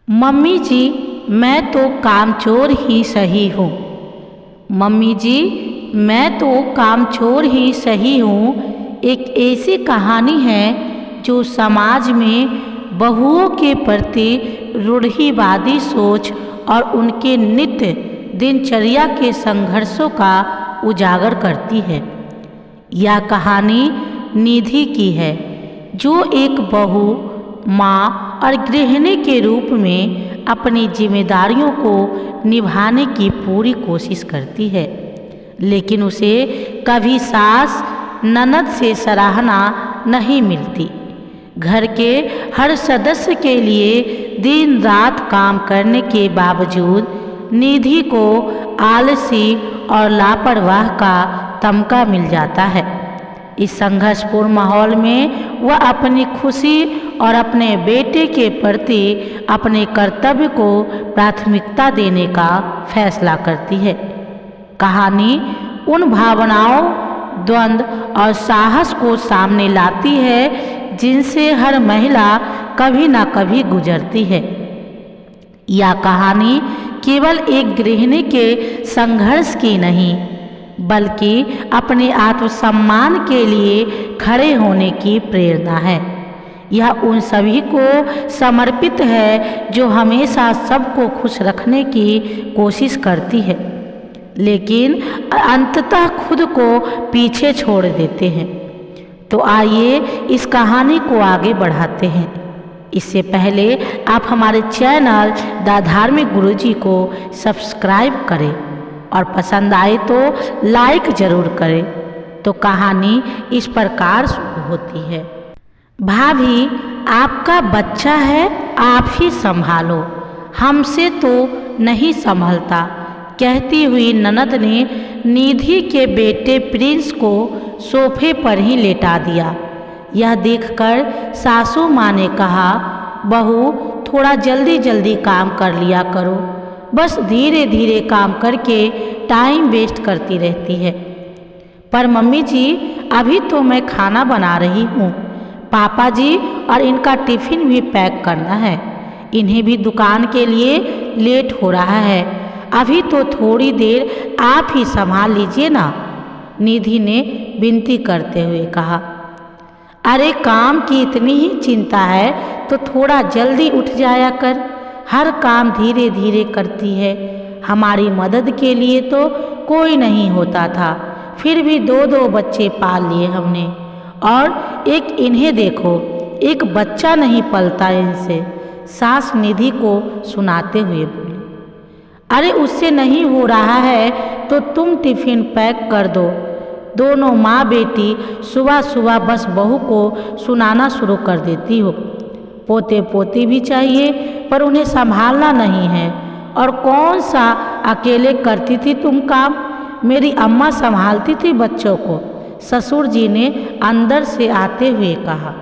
Mummy जी, मैं तो कामचोर ही सही हूँ। मम्मी जी, मैं तो कामचोर ही सही हूँ। एक ऐसी कहानी है जो समाज में बहुओं के प्रति रूढ़िवादी सोच और उनके नित्य दिनचर्या के संघर्षों का उजागर करती है। यह कहानी निधि की है, जो एक बहू, माँ और गृहिणी के रूप में अपनी जिम्मेदारियों को निभाने की पूरी कोशिश करती है, लेकिन उसे कभी सास ननद से सराहना नहीं मिलती। घर के हर सदस्य के लिए दिन रात काम करने के बावजूद निधि को आलसी और लापरवाह का तमगा मिल जाता है। इस संघर्षपूर्ण माहौल में वह अपनी खुशी और अपने बेटे के प्रति अपने कर्तव्य को प्राथमिकता देने का फैसला करती है। कहानी उन भावनाओं, द्वंद्व और साहस को सामने लाती है जिनसे हर महिला कभी न कभी गुजरती है। यह कहानी केवल एक गृहिणी के संघर्ष की नहीं, बल्कि अपने आत्मसम्मान के लिए खड़े होने की प्रेरणा है। यह उन सभी को समर्पित है जो हमेशा सबको खुश रखने की कोशिश करती है, लेकिन अंततः खुद को पीछे छोड़ देते हैं। तो आइए इस कहानी को आगे बढ़ाते हैं। इससे पहले आप हमारे चैनल द धार्मिक गुरुजी को सब्सक्राइब करें और पसंद आए तो लाइक ज़रूर करें। तो कहानी इस प्रकार शुरू होती है। भाभी, आपका बच्चा है, आप ही संभालो, हमसे तो नहीं संभलता, कहती हुई ननद ने निधि के बेटे प्रिंस को सोफे पर ही लेटा दिया। यह देखकर सासू माँ ने कहा, बहू, थोड़ा जल्दी जल्दी काम कर लिया करो, बस धीरे धीरे काम करके टाइम वेस्ट करती रहती है। पर मम्मी जी, अभी तो मैं खाना बना रही हूँ, पापा जी और इनका टिफ़िन भी पैक करना है, इन्हें भी दुकान के लिए लेट हो रहा है, अभी तो थोड़ी देर आप ही संभाल लीजिए ना, निधि ने विनती करते हुए कहा। अरे, काम की इतनी ही चिंता है तो थोड़ा जल्दी उठ जाया कर, हर काम धीरे धीरे करती है, हमारी मदद के लिए तो कोई नहीं होता था, फिर भी दो दो बच्चे पाल लिए हमने, और एक इन्हें देखो, एक बच्चा नहीं पलता इनसे, सास निधि को सुनाते हुए बोली। अरे, उससे नहीं हो रहा है तो तुम टिफ़िन पैक कर दो। दोनों माँ बेटी सुबह सुबह बस बहू को सुनाना शुरू कर देती हो। पोते पोती भी चाहिए पर उन्हें संभालना नहीं है, और कौन सा अकेले करती थी तुम काम, मेरी अम्मा संभालती थी बच्चों को, ससुर जी ने अंदर से आते हुए कहा।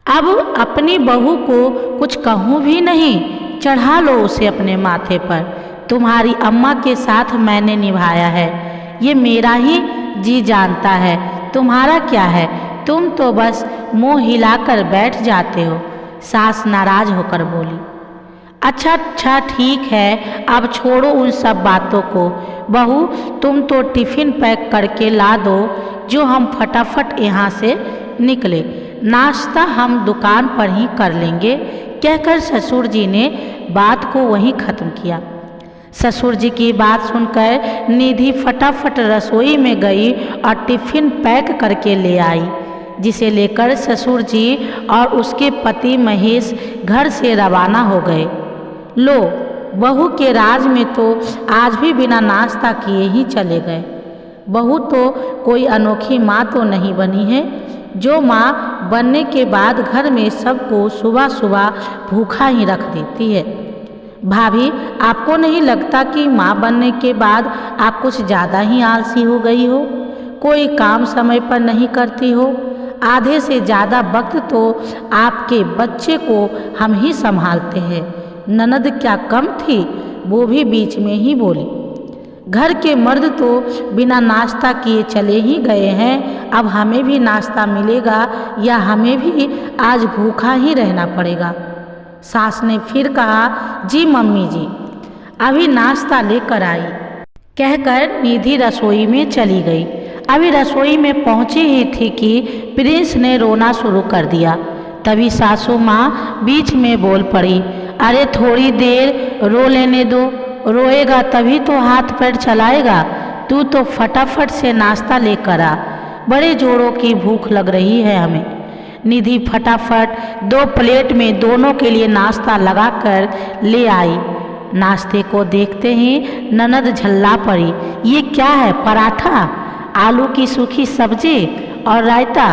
अब अपनी बहू को कुछ कहूँ भी नहीं, चढ़ा लो उसे अपने माथे पर, तुम्हारी अम्मा के साथ मैंने निभाया है, ये मेरा ही जी जानता है, तुम्हारा क्या है, तुम तो बस मुँह हिलाकर बैठ जाते हो, सास नाराज होकर बोली। अच्छा ठीक है, अब छोड़ो उन सब बातों को, बहू तुम तो टिफ़िन पैक करके ला दो, जो हम फटाफट यहाँ से निकले, नाश्ता हम दुकान पर ही कर लेंगे, कहकर ससुर जी ने बात को वहीं ख़त्म किया। ससुर जी की बात सुनकर निधि फटाफट रसोई में गई और टिफ़िन पैक करके ले आई, जिसे लेकर ससुर जी और उसके पति महेश घर से रवाना हो गए। लो, बहू के राज में तो आज भी बिना नाश्ता किए ही चले गए। बहू तो कोई अनोखी माँ तो नहीं बनी है, जो माँ बनने के बाद घर में सबको सुबह सुबह भूखा ही रख देती है। भाभी, आपको नहीं लगता कि माँ बनने के बाद आप कुछ ज़्यादा ही आलसी हो गई हो, कोई काम समय पर नहीं करती हो, आधे से ज़्यादा वक्त तो आपके बच्चे को हम ही संभालते हैं। ननद क्या कम थी, वो भी बीच में ही बोली। घर के मर्द तो बिना नाश्ता किए चले ही गए हैं, अब हमें भी नाश्ता मिलेगा या हमें भी आज भूखा ही रहना पड़ेगा। सास ने फिर कहा, जी मम्मी जी, अभी नाश्ता लेकर आई, कहकर निधि रसोई में चली गई। अभी रसोई में पहुंची ही थी कि प्रिंस ने रोना शुरू कर दिया। तभी सासू माँ बीच में बोल पड़ी, अरे थोड़ी देर रो लेने दो, रोएगा तभी तो हाथ पैर चलाएगा। तू तो फटाफट से नाश्ता लेकर आ, बड़े जोरों की भूख लग रही है हमें। निधि फटाफट 2 प्लेट में दोनों के लिए नाश्ता लगाकर ले आई। नाश्ते को देखते ही ननद झल्ला पड़ी, ये क्या है? पराठा, आलू की सूखी सब्जी और रायता।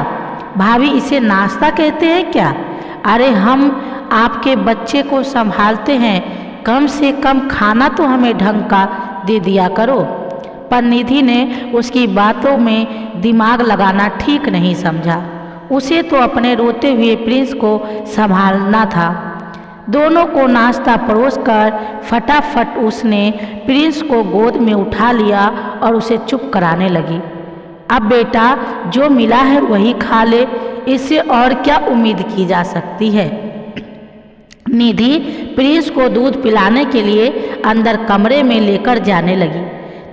भाभी इसे नाश्ता कहते हैं क्या? अरे हम आपके बच्चे को संभालते हैं, कम से कम खाना तो हमें ढंग का दे दिया करो। पर निधि ने उसकी बातों में दिमाग लगाना ठीक नहीं समझा। उसे तो अपने रोते हुए प्रिंस को संभालना था। दोनों को नाश्ता परोसकर फटाफट उसने प्रिंस को गोद में उठा लिया और उसे चुप कराने लगी। अब बेटा जो मिला है वही खा ले, इससे और क्या उम्मीद की जा सकती है। निधि प्रिंस को दूध पिलाने के लिए अंदर कमरे में लेकर जाने लगी।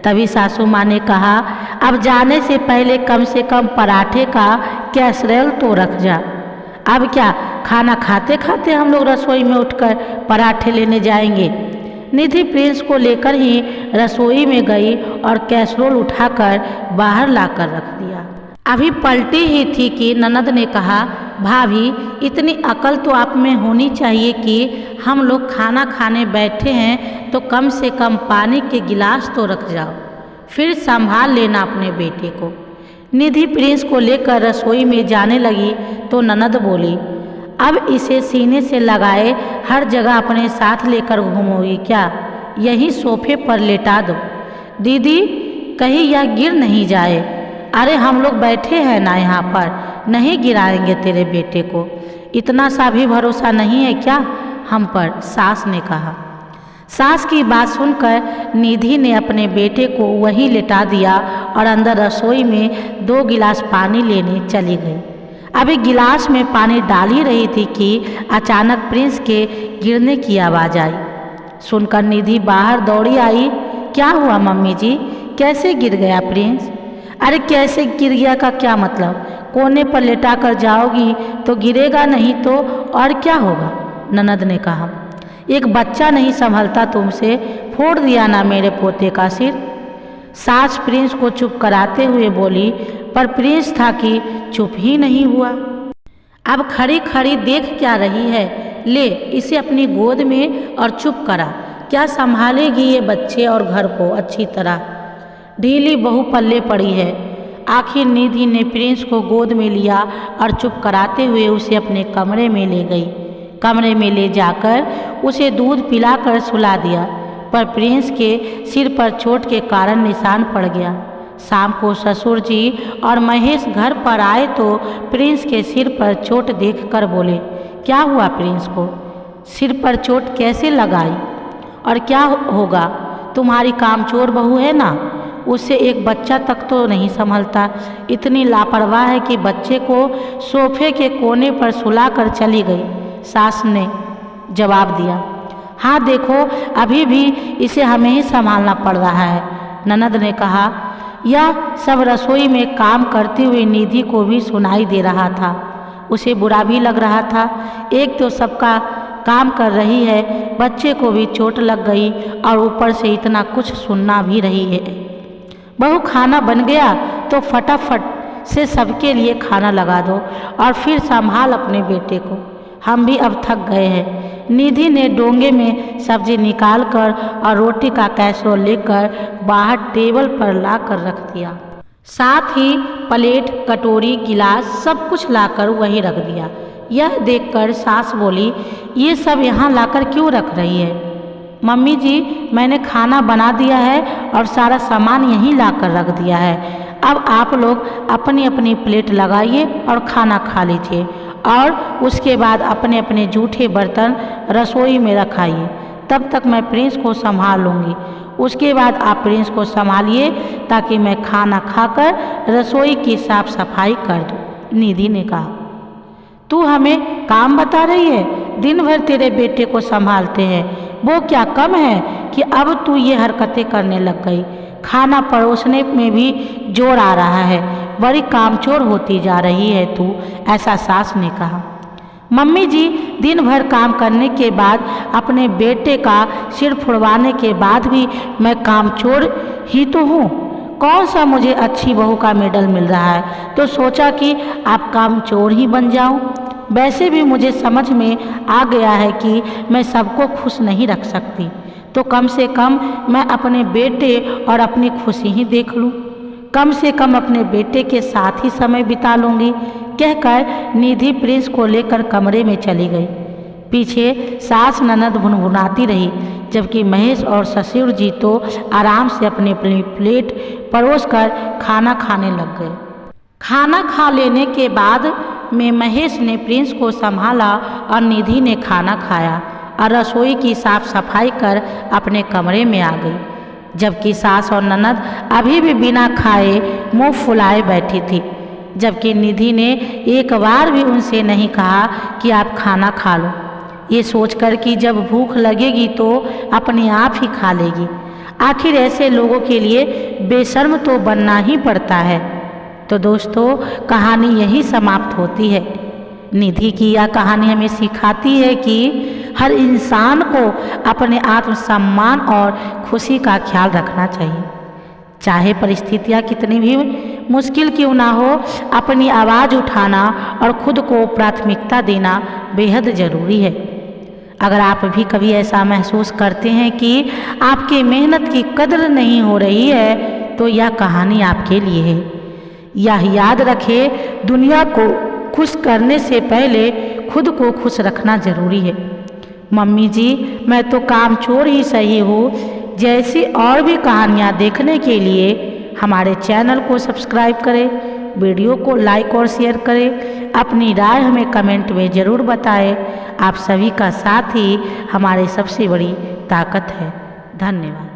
तभी सासू माँ ने कहा, अब जाने से पहले कम से कम पराठे का कैसरेल तो रख जा। अब क्या खाना खाते खाते हम लोग रसोई में उठकर पराठे लेने जाएंगे? निधि प्रिंस को लेकर ही रसोई में गई और कैसरोल उठाकर बाहर लाकर रख दिया। अभी पलटी ही थी कि ननद ने कहा, भाभी इतनी अकल तो आप में होनी चाहिए कि हम लोग खाना खाने बैठे हैं तो कम से कम पानी के गिलास तो रख जाओ, फिर संभाल लेना अपने बेटे को। निधि प्रिंस को लेकर रसोई में जाने लगी तो ननद बोली, अब इसे सीने से लगाए हर जगह अपने साथ लेकर घूमोगी क्या? यही सोफे पर लेटा दो दीदी, कहीं यह गिर नहीं जाए। अरे हम लोग बैठे हैं ना यहाँ पर, नहीं गिराएंगे तेरे बेटे को, इतना सा भी भरोसा नहीं है क्या हम पर? सास ने कहा। सास की बात सुनकर निधि ने अपने बेटे को वहीं लेटा दिया और अंदर रसोई में 2 गिलास पानी लेने चली गई। अभी गिलास में पानी डाल ही रही थी कि अचानक प्रिंस के गिरने की आवाज़ आई। सुनकर निधि बाहर दौड़ी आई, क्या हुआ मम्मी जी, कैसे गिर गया प्रिंस? अरे कैसे गिर गया का क्या मतलब? कोने पर लेटा कर जाओगी तो गिरेगा, नहीं तो और क्या होगा? ननद ने कहा। एक बच्चा नहीं संभलता तुमसे, फोड़ दिया ना मेरे पोते का सिर। सास प्रिंस को चुप कराते हुए बोली, पर प्रिंस था कि चुप ही नहीं हुआ। अब खड़ी खड़ी देख क्या रही है? ले इसे अपनी गोद में और चुप करा। क्या संभालेगी ये बच्चे और घर को अच्छी तरह? ढीली बहू पल्ले पड़ी है। आखिर निधि ने प्रिंस को गोद में लिया और चुप कराते हुए उसे अपने कमरे में ले गई। कमरे में ले जाकर उसे दूध पिलाकर सुला दिया, पर प्रिंस के सिर पर चोट के कारण निशान पड़ गया। शाम को ससुर जी और महेश घर पर आए तो प्रिंस के सिर पर चोट देखकर बोले, क्या हुआ प्रिंस को? सिर पर चोट कैसे लगाई? और क्या होगा? तुम्हारी कामचोर बहू है ना, उससे एक बच्चा तक तो नहीं संभलता। इतनी लापरवाह है कि बच्चे को सोफे के कोने पर सुलाकर चली गई। सास ने जवाब दिया, हाँ देखो अभी भी इसे हमें ही संभालना पड़ रहा है। ननद ने कहा। यह सब रसोई में काम करती हुई निधि को भी सुनाई दे रहा था। उसे बुरा भी लग रहा था। एक तो सबका काम कर रही है, बच्चे को भी चोट लग गई और ऊपर से इतना कुछ सुनना भी रही है। बहू खाना बन गया तो फटाफट से सबके लिए खाना लगा दो और फिर संभाल अपने बेटे को, हम भी अब थक गए हैं। निधि ने डोंगे में सब्जी निकालकर और रोटी का कैसरोल लेकर बाहर टेबल पर लाकर रख दिया। साथ ही प्लेट, कटोरी, गिलास सब कुछ लाकर वहीं रख दिया। यह देखकर सास बोली, ये सब यहाँ लाकर क्यों रख रही है? मम्मी जी मैंने खाना बना दिया है और सारा सामान यहीं लाकर रख दिया है। अब आप लोग अपनी अपनी प्लेट लगाइए और खाना खा लीजिए और उसके बाद अपने अपने जूठे बर्तन रसोई में रखाइए। तब तक मैं प्रिंस को संभाल लूँगी। उसके बाद आप प्रिंस को संभालिए ताकि मैं खाना खाकर रसोई की साफ सफाई कर दूँ। निधि ने कहा, तू हमें काम बता रही है? दिन भर तेरे बेटे को संभालते हैं, वो क्या कम है कि अब तू ये हरकतें करने लग गई। खाना परोसने में भी जोर आ रहा है, बड़ी कामचोर होती जा रही है तू, ऐसा सास ने कहा। मम्मी जी, दिन भर काम करने के बाद, अपने बेटे का सिर फुड़वाने के बाद भी मैं कामचोर ही तो हूँ। कौन सा मुझे अच्छी बहू का मेडल मिल रहा है, तो सोचा कि आप कामचोर ही बन जाऊं। वैसे भी मुझे समझ में आ गया है कि मैं सबको खुश नहीं रख सकती, तो कम से कम मैं अपने बेटे और अपनी खुशी ही देख लूं। कम से कम अपने बेटे के साथ ही समय बिता लूँगी, कहकर निधि प्रिंस को लेकर कमरे में चली गई। पीछे सास ननद भुनभुनाती रही, जबकि महेश और ससुर जी तो आराम से अपनी प्लेट परोसकर खाना खाने लग गए। खाना खा लेने के बाद में महेश ने प्रिंस को संभाला और निधि ने खाना खाया और रसोई की साफ सफाई कर अपने कमरे में आ गई, जबकि सास और ननद अभी भी बिना खाए मुंह फुलाए बैठी थी। जबकि निधि ने एक बार भी उनसे नहीं कहा कि आप खाना खा लो, ये सोचकर कि जब भूख लगेगी तो अपने आप ही खा लेगी। आखिर ऐसे लोगों के लिए बेशर्म तो बनना ही पड़ता है। तो दोस्तों, कहानी यही समाप्त होती है। निधि की यह कहानी हमें सिखाती है कि हर इंसान को अपने आत्मसम्मान और खुशी का ख्याल रखना चाहिए। चाहे परिस्थितियाँ कितनी भी मुश्किल क्यों ना हो, अपनी आवाज़ उठाना और खुद को प्राथमिकता देना बेहद ज़रूरी है। अगर आप भी कभी ऐसा महसूस करते हैं कि आपकी मेहनत की कदर नहीं हो रही है, तो यह कहानी आपके लिए है। यह याद रखें, दुनिया को खुश करने से पहले खुद को खुश रखना ज़रूरी है। मम्मी जी, मैं तो कामचोर ही सही हूँ जैसी और भी कहानियाँ देखने के लिए हमारे चैनल को सब्सक्राइब करें, वीडियो को लाइक और शेयर करें, अपनी राय हमें कमेंट में ज़रूर बताएं। आप सभी का साथ ही हमारी सबसे बड़ी ताकत है। धन्यवाद।